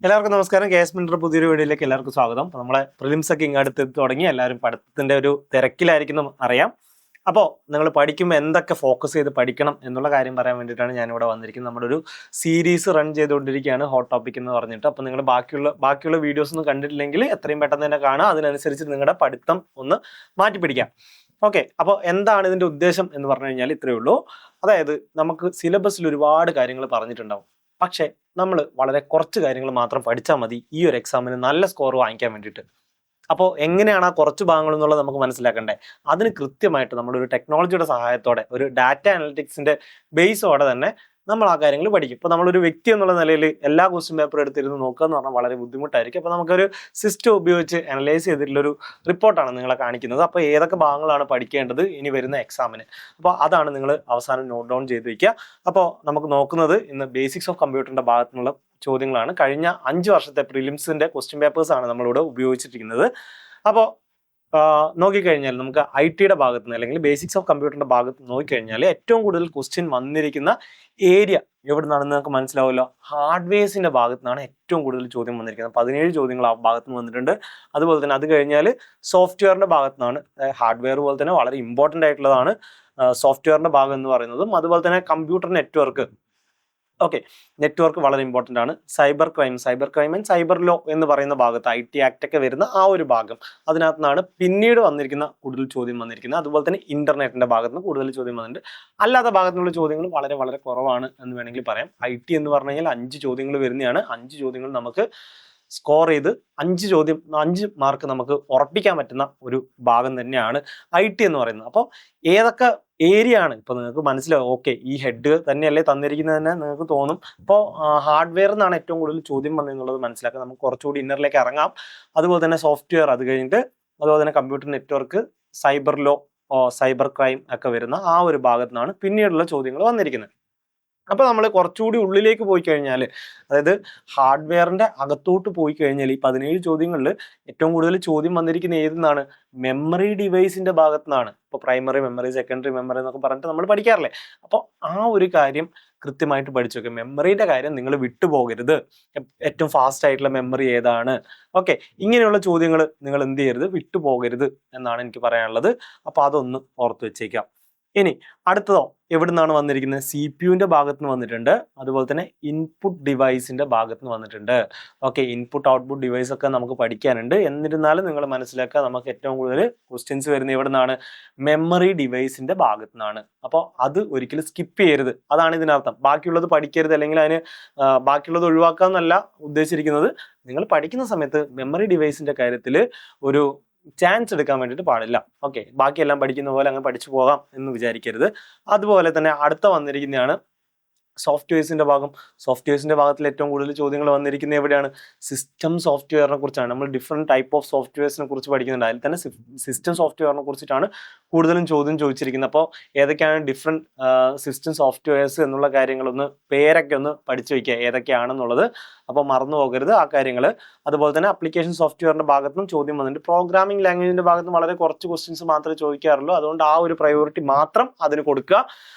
എല്ലാവർക്കും നമസ്കാരം. കേസ് മിൻഡർ പുതിയൊരു വീഡിയോയിലേക്ക് എല്ലാവർക്കും സ്വാഗതം. നമ്മളെ പ്രിലിംസ് ഒക്കെ ഇങ്ങടുത്ത് തുടങ്ങി എല്ലാവരും പഠിത്തത്തിന്റെ ഒരു തിരക്കിലായിരിക്കും അറിയാം. അപ്പോൾ നിങ്ങൾ പഠിക്കുമ്പോൾ എന്തൊക്കെ ഫോക്കസ് ചെയ്ത് പഠിക്കണം എന്നുള്ള കാര്യം പറയാൻ വേണ്ടിയിട്ടാണ് ഞാനിവിടെ വന്നിരിക്കുന്നത്. നമ്മുടെ ഒരു സീരീസ് റൺ ചെയ്തുകൊണ്ടിരിക്കുകയാണ്, ഹോട്ട് ടോപ്പിക് എന്ന് പറഞ്ഞിട്ട്. അപ്പോൾ നിങ്ങൾ ബാക്കിയുള്ള വീഡിയോസ് ഒന്നും കണ്ടിട്ടില്ലെങ്കിൽ എത്രയും പെട്ടെന്ന് തന്നെ കാണുക. അതിനനുസരിച്ച് നിങ്ങളുടെ പഠിത്തം ഒന്ന് മാറ്റി പിടിക്കാം. ഓക്കെ, അപ്പോൾ എന്താണ് ഇതിന്റെ ഉദ്ദേശം എന്ന് പറഞ്ഞു കഴിഞ്ഞാൽ ഇത്രയേ ഉള്ളൂ. അതായത് നമുക്ക് സിലബസിൽ ഒരുപാട് കാര്യങ്ങൾ പറഞ്ഞിട്ടുണ്ടാവും. പക്ഷേ നമ്മൾ വളരെ കുറച്ച് കാര്യങ്ങൾ മാത്രം പഠിച്ചാൽ മതി ഈ ഒരു എക്സാമിന് നല്ല സ്കോർ വാങ്ങിക്കാൻ വേണ്ടിയിട്ട്. അപ്പോൾ എങ്ങനെയാണ് ആ കുറച്ച് ഭാഗങ്ങൾ എന്നുള്ളത് നമുക്ക് മനസ്സിലാക്കണ്ടേ? അതിന് കൃത്യമായിട്ട് നമ്മുടെ ഒരു ടെക്നോളജിയുടെ സഹായത്തോടെ, ഒരു ഡാറ്റ അനലിറ്റിക്സിന്റെ ബേസോടെ തന്നെ നമ്മൾ ആ കാര്യങ്ങൾ പഠിക്കും. ഇപ്പോൾ നമ്മളൊരു വ്യക്തി എന്നുള്ള നിലയിൽ എല്ലാ ക്വസ്റ്റ്യൻ പേപ്പർ എടുത്തിരുന്ന് നോക്കുക എന്ന് പറഞ്ഞാൽ വളരെ ബുദ്ധിമുട്ടായിരിക്കും. അപ്പോൾ നമുക്കൊരു സിസ്റ്റം ഉപയോഗിച്ച് അനലൈസ് ചെയ്തിട്ടുള്ളൊരു റിപ്പോർട്ടാണ് നിങ്ങളെ കാണിക്കുന്നത്. അപ്പോൾ ഏതൊക്കെ ഭാഗങ്ങളാണ് പഠിക്കേണ്ടത് ഇനി വരുന്ന എക്സാമിന്, അപ്പോൾ അതാണ് നിങ്ങൾ അവസാനം നോട്ട് ഡൗൺ ചെയ്ത് വയ്ക്കുക. അപ്പോൾ നമുക്ക് നോക്കുന്നത് ഇന്ന് ബേസിക്സ് ഓഫ് കമ്പ്യൂട്ടറിന്റെ ഭാഗത്തു നിന്നുള്ള ചോദ്യങ്ങളാണ്. കഴിഞ്ഞ 5 വർഷത്തെ പ്രിലിംസിന്റെ ക്വസ്റ്റ്യൻ പേപ്പേഴ്സ് ആണ് നമ്മളിവിടെ ഉപയോഗിച്ചിരിക്കുന്നത്. അപ്പോൾ നോക്കിക്കഴിഞ്ഞാൽ നമുക്ക് IT-യുടെ ഭാഗത്ത് നിന്ന് അല്ലെങ്കിൽ ബേസിക്സ് ഓഫ് കമ്പ്യൂട്ടറിന്റെ ഭാഗത്ത് നോക്കിക്കഴിഞ്ഞാൽ ഏറ്റവും കൂടുതൽ ക്വസ്റ്റ്യൻ വന്നിരിക്കുന്ന ഏരിയ എവിടെ നിന്നാണെന്ന് നമുക്ക് മനസ്സിലാവുമല്ലോ. ഹാർഡ്വെയർസിന്റെ ഭാഗത്ത് നിന്നാണ് ഏറ്റവും കൂടുതൽ ചോദ്യം വന്നിരിക്കുന്നത്. 17 ചോദ്യങ്ങൾ ആ ഭാഗത്ത് നിന്ന് വന്നിട്ടുണ്ട്. അതുപോലെ തന്നെ അത് കഴിഞ്ഞാൽ സോഫ്റ്റ്വെയറിന്റെ ഭാഗത്ത് നിന്നാണ്. ഹാർഡ്വെയർ പോലെ തന്നെ വളരെ ഇമ്പോർട്ടൻ്റ് ആയിട്ടുള്ളതാണ് സോഫ്റ്റ്വെയറിന്റെ ഭാഗം എന്ന് പറയുന്നതും. അതുപോലെ തന്നെ കമ്പ്യൂട്ടർ നെറ്റ്വർക്ക്. ഓക്കെ, നെറ്റ്വർക്ക് വളരെ ഇമ്പോർട്ടൻ്റ് ആണ്. Cyber crime and cyber law എന്ന് പറയുന്ന ഭാഗത്ത് IT ആക്ട് ഒക്കെ വരുന്ന ആ ഒരു ഭാഗം, അതിനകത്ത് നിന്നാണ് പിന്നീട് വന്നിരിക്കുന്ന കൂടുതൽ ചോദ്യം വന്നിരിക്കുന്നത്. അതുപോലെ തന്നെ ഇന്റർനെറ്റിന്റെ ഭാഗത്ത് നിന്ന് കൂടുതൽ ചോദ്യം വന്നിട്ടുണ്ട്. അല്ലാത്ത ഭാഗത്തുനിന്നുള്ള ചോദ്യങ്ങൾ വളരെ വളരെ കുറവാണ് എന്ന് വേണമെങ്കിൽ പറയാം. IT എന്ന് പറഞ്ഞു കഴിഞ്ഞാൽ 5 ചോദ്യങ്ങൾ വരുന്നതാണ്. 5 ചോദ്യങ്ങൾ നമുക്ക് സ്കോർ ചെയ്ത് 5 മാർക്ക് നമുക്ക് ഉറപ്പിക്കാൻ പറ്റുന്ന ഒരു ഭാഗം തന്നെയാണ് IT എന്ന് പറയുന്നത്. അപ്പോൾ ഏതൊക്കെ ഏരിയ ആണ് ഇപ്പോൾ നിങ്ങൾക്ക് മനസ്സിലാവും. ഓക്കെ, ഈ ഹെഡ് തന്നെയല്ലേ തന്നിരിക്കുന്നത് തന്നെ നിങ്ങൾക്ക് തോന്നും. അപ്പോൾ ഹാർഡ്വെയർ എന്നാണ് ഏറ്റവും കൂടുതൽ ചോദ്യം വന്നെന്നുള്ളത് മനസ്സിലാക്കുക. നമുക്ക് കുറച്ചുകൂടി ഇന്നറിലേക്ക് ഇറങ്ങാം. അതുപോലെ തന്നെ സോഫ്റ്റ്വെയർ, അത് കഴിഞ്ഞിട്ട് അതുപോലെ തന്നെ computer network, cyber law, cyber crime ഒക്കെ വരുന്ന ആ ഒരു ഭാഗത്തു നിന്നാണ് പിന്നീടുള്ള ചോദ്യങ്ങൾ വന്നിരിക്കുന്നത്. അപ്പോൾ നമ്മൾ കുറച്ചുകൂടി ഉള്ളിലേക്ക് പോയി കഴിഞ്ഞാൽ, അതായത് ഹാർഡ്വെയറിന്റെ അകത്തോട്ട് പോയി കഴിഞ്ഞാൽ ഈ 17 ചോദ്യങ്ങളിൽ ഏറ്റവും കൂടുതൽ ചോദ്യം വന്നിരിക്കുന്ന ഏതെന്നാണ്? മെമ്മറി ഡിവൈസിന്റെ ഭാഗത്തു നിന്നാണ്. ഇപ്പോൾ പ്രൈമറി മെമ്മറി, സെക്കൻഡറി മെമ്മറി എന്നൊക്കെ പറഞ്ഞിട്ട് നമ്മൾ പഠിക്കാറില്ലേ? അപ്പോൾ ആ ഒരു കാര്യം കൃത്യമായിട്ട് പഠിച്ചു വെക്കുക. മെമ്മറിയുടെ കാര്യം നിങ്ങൾ വിട്ടുപോകരുത്. ഏറ്റവും ഫാസ്റ്റ് ആയിട്ടുള്ള മെമ്മറി ഏതാണ്? ഓക്കെ, ഇങ്ങനെയുള്ള ചോദ്യങ്ങൾ നിങ്ങൾ എന്ത് ചെയ്യരുത്, വിട്ടുപോകരുത് എന്നാണ് എനിക്ക് പറയാനുള്ളത്. അപ്പോൾ അതൊന്ന് ഓർത്ത് വെച്ചേക്കാം. ഇനി അടുത്തതോ എവിടെ നിന്നാണ് വന്നിരിക്കുന്നത്? CPU-ന്റെ ഭാഗത്ത് നിന്ന് വന്നിട്ടുണ്ട്. അതുപോലെ തന്നെ ഇൻപുട്ട് ഡിവൈസിന്റെ ഭാഗത്ത് നിന്ന് വന്നിട്ടുണ്ട്. ഓക്കെ, ഇൻപുട്ട് ഔട്ട്പുട്ട് ഡിവൈസ് ഒക്കെ നമുക്ക് പഠിക്കാനുണ്ട്. എന്നിരുന്നാലും നിങ്ങൾ മനസ്സിലാക്കുക, നമുക്ക് ഏറ്റവും കൂടുതൽ ക്വസ്റ്റ്യൻസ് വരുന്നത് എവിടെ നിന്നാണ്? മെമ്മറി ഡിവൈസിന്റെ ഭാഗത്ത് നിന്നാണ്. അപ്പോൾ അത് ഒരിക്കലും സ്കിപ്പ് ചെയ്യരുത്, അതാണ് ഇതിനർത്ഥം. ബാക്കിയുള്ളത് പഠിക്കരുത് അല്ലെങ്കിൽ അതിന് ബാക്കിയുള്ളത് ഒഴിവാക്കുക എന്നല്ല ഉദ്ദേശിച്ചിരിക്കുന്നത്. നിങ്ങൾ പഠിക്കുന്ന സമയത്ത് മെമ്മറി ഡിവൈസിന്റെ കാര്യത്തിൽ ഒരു ചാൻസ് എടുക്കാൻ വേണ്ടിയിട്ട് പാടില്ല. ഓക്കെ, ബാക്കിയെല്ലാം പഠിക്കുന്ന പോലെ അങ്ങ് പഠിച്ചു പോകാം എന്ന് വിചാരിക്കരുത്. അതുപോലെ തന്നെ അടുത്ത വന്നിരിക്കുന്നതാണ് സോഫ്റ്റ്വെയർസിന്റെ ഭാഗം. സോഫ്റ്റ്വെയർസിന്റെ ഭാഗത്തിൽ ഏറ്റവും കൂടുതൽ ചോദ്യങ്ങൾ വന്നിരിക്കുന്നത് എവിടെയാണ്? സിസ്റ്റം സോഫ്റ്റ്വെയറിനെ കുറിച്ചാണ്. നമ്മൾ ഡിഫറെന്റ് ടൈപ്പ് ഓഫ് സോഫ്റ്റ്വെയർസിനെ കുറിച്ച് പഠിക്കുന്നുണ്ട്. അതിൽ തന്നെ സിസ്റ്റം സോഫ്റ്റ്വെയറിനെ കുറിച്ചിട്ടാണ് കൂടുതലും ചോദ്യം ചോദിച്ചിരിക്കുന്നത്. അപ്പോൾ ഏതൊക്കെയാണ് ഡിഫറെന്റ് സിസ്റ്റം സോഫ്റ്റ്വെയർസ് എന്നുള്ള കാര്യങ്ങളൊന്ന് പേരൊക്കെ ഒന്ന് പഠിച്ചു വയ്ക്കുക, ഏതൊക്കെയാണെന്നുള്ളത്. അപ്പോൾ മറന്നു പോകരുത് ആ കാര്യങ്ങൾ. അതുപോലെ തന്നെ അപ്ലിക്കേഷൻ സോഫ്റ്റ്വെയറിന്റെ ഭാഗത്തും ചോദ്യം വന്നിട്ടുണ്ട്. പ്രോഗ്രാമിംഗ് ലാംഗ്വേജിന്റെ ഭാഗത്തും വളരെ കുറച്ച് ക്വസ്റ്റ്യൻസ് മാത്രമേ ചോദിക്കാറുള്ളൂ. അതുകൊണ്ട് ആ ഒരു പ്രയോറിറ്റി മാത്രം അതിന് കൊടുക്കുക.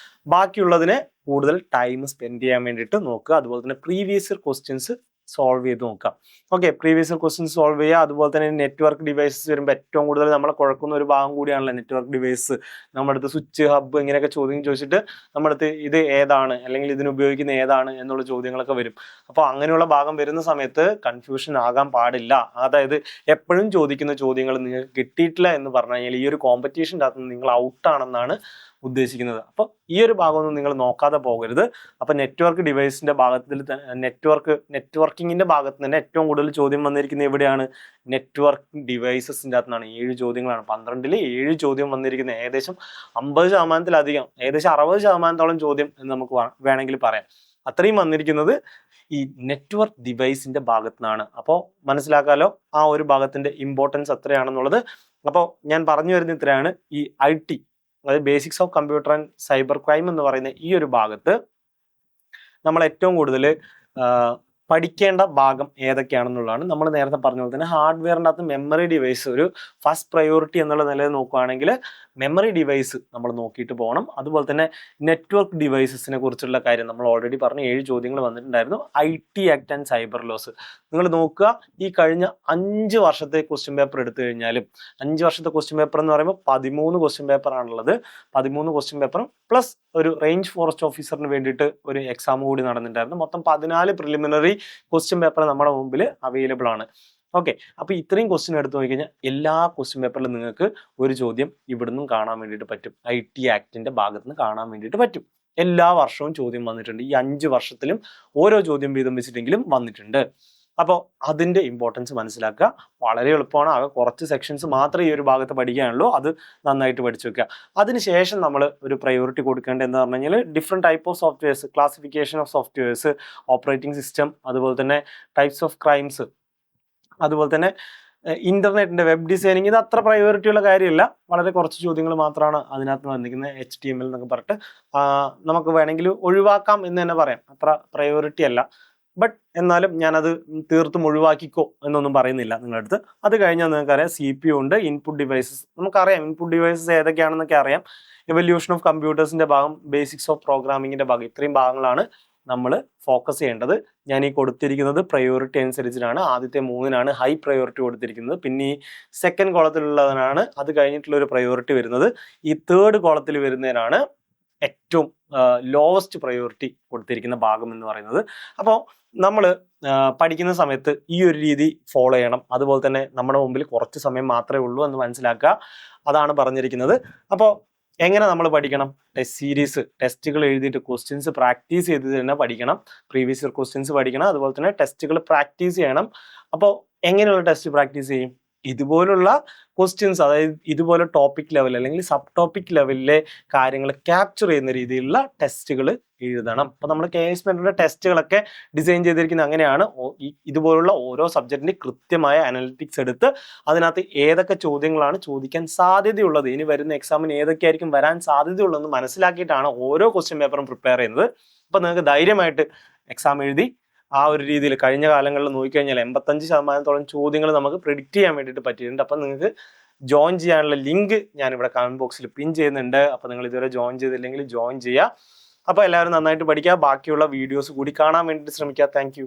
ബാക്കിയുള്ളതിന് കൂടുതൽ ടൈം സ്പെൻഡ് ചെയ്യാൻ വേണ്ടിയിട്ട് നോക്കുക. അതുപോലെ തന്നെ പ്രീവിയസ് ഇയർ ക്വസ്റ്റ്യൻസ് സോൾവ് ചെയ്ത് നോക്കാം. Okay, previous year questions solve ചെയ്യുക. അതുപോലെ തന്നെ നെറ്റ്വർക്ക് ഡിവൈസസ് വരുമ്പോൾ ഏറ്റവും കൂടുതൽ നമ്മളെ കുഴക്കുന്ന ഒരു ഭാഗം കൂടിയാണല്ലോ നെറ്റ്വർക്ക് ഡിവൈസ്. നമ്മുടെ അടുത്ത് സ്വിച്ച്, ഹബ്ബ് ഇങ്ങനെയൊക്കെ ചോദ്യം ചോദിച്ചിട്ട് നമ്മുടെ അടുത്ത് ഇത് ഏതാണ് അല്ലെങ്കിൽ ഇതിന് ഉപയോഗിക്കുന്ന ഏതാണ് എന്നുള്ള ചോദ്യങ്ങളൊക്കെ വരും. അപ്പോൾ അങ്ങനെയുള്ള ഭാഗം വരുന്ന സമയത്ത് കൺഫ്യൂഷൻ ആകാൻ പാടില്ല. അതായത് എപ്പോഴും ചോദിക്കുന്ന ചോദ്യങ്ങൾ നിങ്ങൾക്ക് കിട്ടിയിട്ടില്ല എന്ന് പറഞ്ഞു കഴിഞ്ഞാൽ ഈ ഒരു കോമ്പറ്റീഷൻ്റെ അകത്ത് നിങ്ങൾ ഔട്ടാണെന്നാണ് ഉദ്ദേശിക്കുന്നത്. അപ്പോൾ ഈ ഒരു ഭാഗമൊന്നും നിങ്ങൾ നോക്കാതെ പോകരുത്. അപ്പോൾ നെറ്റ്വർക്ക് ഡിവൈസിന്റെ ഭാഗത്തിൽ നെറ്റ്വർക്കിങ്ങിന്റെ ഭാഗത്ത് തന്നെ ഏറ്റവും കൂടുതൽ ചോദ്യം വന്നിരിക്കുന്നത് എവിടെയാണ്? നെറ്റ്വർക്ക് ഡിവൈസസിന്റെ അകത്ത് നിന്നാണ്. 7 ചോദ്യങ്ങളാണ്. 12-ൽ 7 ചോദ്യം വന്നിരിക്കുന്നത്. ഏകദേശം 50%-ലധികം, ഏകദേശം 60% ചോദ്യം എന്ന് നമുക്ക് വേണമെങ്കിൽ പറയാം. അത്രയും വന്നിരിക്കുന്നത് ഈ നെറ്റ്വർക്ക് ഡിവൈസിന്റെ ഭാഗത്ത് നിന്നാണ്. അപ്പോൾ മനസ്സിലാക്കാലോ ആ ഒരു ഭാഗത്തിന്റെ ഇമ്പോർട്ടൻസ് എത്രയാണെന്നുള്ളത്. അപ്പോൾ ഞാൻ പറഞ്ഞു വരുന്ന ഇത്രയാണ്. ഈ IT, അതായത് basics of computer and cyber crime എന്ന് പറയുന്ന ഈ ഒരു ഭാഗത്ത് നമ്മൾ ഏറ്റവും കൂടുതൽ പഠിക്കേണ്ട ഭാഗം ഏതൊക്കെയാണെന്നുള്ളതാണ്. നമ്മൾ നേരത്തെ പറഞ്ഞ പോലെ തന്നെ ഹാർഡ്വെയറിൻ്റെ അകത്ത് മെമ്മറി ഡിവൈസ് ഒരു ഫസ്റ്റ് പ്രയോറിറ്റി എന്നുള്ള നിലയിൽ നോക്കുകയാണെങ്കിൽ മെമ്മറി ഡിവൈസ് നമ്മൾ നോക്കിയിട്ട് പോകണം. അതുപോലെ തന്നെ നെറ്റ്വർക്ക് ഡിവൈസസിനെ കുറിച്ചുള്ള കാര്യം നമ്മൾ ഓൾറെഡി പറഞ്ഞു. 7 ചോദ്യങ്ങൾ വന്നിട്ടുണ്ടായിരുന്നു. IT act and cyber laws നിങ്ങൾ നോക്കുക. ഈ കഴിഞ്ഞ 5 വർഷത്തെ ക്വസ്റ്റ്യൻ പേപ്പർ എടുത്തു കഴിഞ്ഞാലും 5 വർഷത്തെ ക്വസ്റ്റ്യൻ പേപ്പർ എന്ന് പറയുമ്പോൾ 13 ക്വസ്റ്റ്യൻ പേപ്പർ ആണുള്ളത്. 13 ക്വസ്റ്റ്യൻ പേപ്പറും പ്ലസ് ഒരു റേഞ്ച് ഫോറസ്റ്റ് ഓഫീസറിന് വേണ്ടിയിട്ട് ഒരു എക്സാം കൂടി നടന്നിട്ടുണ്ടായിരുന്നു. മൊത്തം 14 പ്രിലിമിനറി ക്വസ്റ്റ്യൻ പേപ്പർ നമ്മുടെ മുമ്പിൽ അവൈലബിൾ ആണ്. ഓക്കെ, അപ്പൊ ഇത്രയും ക്വസ്റ്റ്യൻ എടുത്തു നോക്കിക്കഴിഞ്ഞാൽ എല്ലാ ക്വസ്റ്റ്യൻ പേപ്പറിലും നിങ്ങൾക്ക് ഒരു ചോദ്യം ഇവിടുന്നും കാണാൻ വേണ്ടിയിട്ട് പറ്റും. IT ആക്ടിന്റെ ഭാഗത്ത് നിന്ന് കാണാൻ വേണ്ടിയിട്ട് പറ്റും. എല്ലാ വർഷവും ചോദ്യം വന്നിട്ടുണ്ട്. ഈ 5 വർഷത്തിലും ഓരോ ചോദ്യം വീതം വെച്ചിട്ടെങ്കിലും വന്നിട്ടുണ്ട്. അപ്പോൾ അതിന്റെ ഇമ്പോർട്ടൻസ് മനസ്സിലാക്കുക. വളരെ എളുപ്പമാണ്. ആകെ കുറച്ച് സെക്ഷൻസ് മാത്രമേ ഈ ഒരു ഭാഗത്ത് പഠിക്കാനുള്ളൂ. അത് നന്നായിട്ട് പഠിച്ചു വെക്കുക. അതിനുശേഷം നമ്മൾ ഒരു പ്രയോറിറ്റി കൊടുക്കേണ്ടത് എന്ന് പറഞ്ഞു കഴിഞ്ഞാൽ different type of softwares, classification of softwares, operating system, അതുപോലെ തന്നെ ടൈപ്സ് ഓഫ് ക്രൈംസ്, അതുപോലെ തന്നെ ഇന്റർനെറ്റിന്റെ വെബ് ഡിസൈനിങ്. ഇത് അത്ര പ്രയോറിറ്റി ഉള്ള കാര്യമില്ല. വളരെ കുറച്ച് ചോദ്യങ്ങൾ മാത്രമാണ് അതിനകത്ത് വന്നിരിക്കുന്നത്. HTML എന്നൊക്കെ പറഞ്ഞിട്ട് നമുക്ക് വേണമെങ്കിൽ ഒഴിവാക്കാം എന്ന് തന്നെ പറയാം. അത്ര പ്രയോറിറ്റി അല്ല. ബട്ട് എന്നാലും ഞാനത് തീർത്തും ഒഴിവാക്കിക്കോ എന്നൊന്നും പറയുന്നില്ല നിങ്ങളുടെ അടുത്ത്. അത് കഴിഞ്ഞാൽ നിങ്ങൾക്കറിയാം CPU ഉണ്ട്, ഇൻപുട്ട് ഡിവൈസസ്. നമുക്കറിയാം ഇൻപുട്ട് ഡിവൈസസ് ഏതൊക്കെയാണെന്നൊക്കെ അറിയാം. എവല്യൂഷൻ ഓഫ് കമ്പ്യൂട്ടേഴ്സിന്റെ ഭാഗം, ബേസിക്സ് ഓഫ് പ്രോഗ്രാമിങ്ങിന്റെ ഭാഗം, ഇത്രയും ഭാഗങ്ങളാണ് നമ്മൾ ഫോക്കസ് ചെയ്യേണ്ടത്. ഞാൻ ഈ കൊടുത്തിരിക്കുന്നത് പ്രയോറിറ്റി അനുസരിച്ചിട്ടാണ്. ആദ്യത്തെ 3നാണ് ഹൈ പ്രയോറിറ്റി കൊടുത്തിരിക്കുന്നത്. പിന്നെ ഈ സെക്കൻഡ് കോളത്തിലുള്ളതിനാണ് അത് കഴിഞ്ഞിട്ടുള്ള ഒരു പ്രയോറിറ്റി വരുന്നത്. ഈ തേർഡ് കോളത്തിൽ വരുന്നതിനാണ് ഏറ്റവും ലോവസ്റ്റ് പ്രയോറിറ്റി കൊടുത്തിരിക്കുന്ന ഭാഗം എന്ന് പറയുന്നത്. അപ്പോൾ നമ്മൾ പഠിക്കുന്ന സമയത്ത് ഈ ഒരു രീതി ഫോളോ ചെയ്യണം. അതുപോലെ തന്നെ നമ്മുടെ മുമ്പിൽ കുറച്ച് സമയം മാത്രമേ ഉള്ളൂ എന്ന് മനസ്സിലാക്കുക. അതാണ് പറഞ്ഞിരിക്കുന്നത്. അപ്പോൾ എങ്ങനെ നമ്മൾ പഠിക്കണം? ടെസ്റ്റ് സീരീസ്, ടെസ്റ്റുകൾ എഴുതിയിട്ട് ക്വസ്റ്റ്യൻസ് പ്രാക്ടീസ് ചെയ്ത് തന്നെ പഠിക്കണം. പ്രീവിയസ് ഇയർ ക്വസ്റ്റ്യൻസ് പഠിക്കണം. അതുപോലെ തന്നെ ടെസ്റ്റുകൾ പ്രാക്ടീസ് ചെയ്യണം. അപ്പോൾ എങ്ങനെയുള്ള ടെസ്റ്റ് പ്രാക്ടീസ് ചെയ്യും? ഇതുപോലുള്ള ക്വസ്റ്റ്യൻസ്, അതായത് ഇതുപോലെ ടോപ്പിക് ലെവൽ അല്ലെങ്കിൽ സബ് ടോപ്പിക് ലെവലിലെ കാര്യങ്ങൾ ക്യാപ്ചർ ചെയ്യുന്ന രീതിയിലുള്ള ടെസ്റ്റുകൾ എഴുതണം. അപ്പൊ നമ്മൾ KS മെന്ററിന്റെ ടെസ്റ്റുകളൊക്കെ ഡിസൈൻ ചെയ്തിരിക്കുന്നത് അങ്ങനെയാണ്. ഇതുപോലുള്ള ഓരോ സബ്ജക്റ്റിന്റെ കൃത്യമായ അനലിറ്റിക്സ് എടുത്ത് അതിനകത്ത് ഏതൊക്കെ ചോദ്യങ്ങളാണ് ചോദിക്കാൻ സാധ്യതയുള്ളത്, ഇനി വരുന്ന എക്സാമിന് ഏതൊക്കെയായിരിക്കും വരാൻ സാധ്യതയുള്ളതെന്ന് മനസ്സിലാക്കിയിട്ടാണ് ഓരോ ക്വസ്റ്റ്യൻ പേപ്പറും പ്രിപ്പയർ ചെയ്യുന്നത്. അപ്പൊ നിങ്ങൾക്ക് ധൈര്യമായിട്ട് എക്സാം എഴുതി ആ ഒരു രീതിയിൽ കഴിഞ്ഞ കാലങ്ങളിൽ നോക്കിക്കഴിഞ്ഞാൽ 85% ചോദ്യങ്ങൾ നമുക്ക് പ്രെഡിക്റ്റ് ചെയ്യാൻ വേണ്ടിയിട്ട് പറ്റിയിട്ടുണ്ട്. അപ്പം നിങ്ങൾക്ക് ജോയിൻ ചെയ്യാനുള്ള ലിങ്ക് ഞാനിവിടെ കമന്റ് ബോക്സിൽ പിൻ ചെയ്യുന്നുണ്ട്. അപ്പോൾ നിങ്ങൾ ഇതുവരെ ജോയിൻ ചെയ്തില്ലെങ്കിൽ ജോയിൻ ചെയ്യുക. അപ്പോൾ എല്ലാവരും നന്നായിട്ട് പഠിക്കുക. ബാക്കിയുള്ള വീഡിയോസ് കൂടി കാണാൻ വേണ്ടിയിട്ട് ശ്രമിക്കുക. താങ്ക്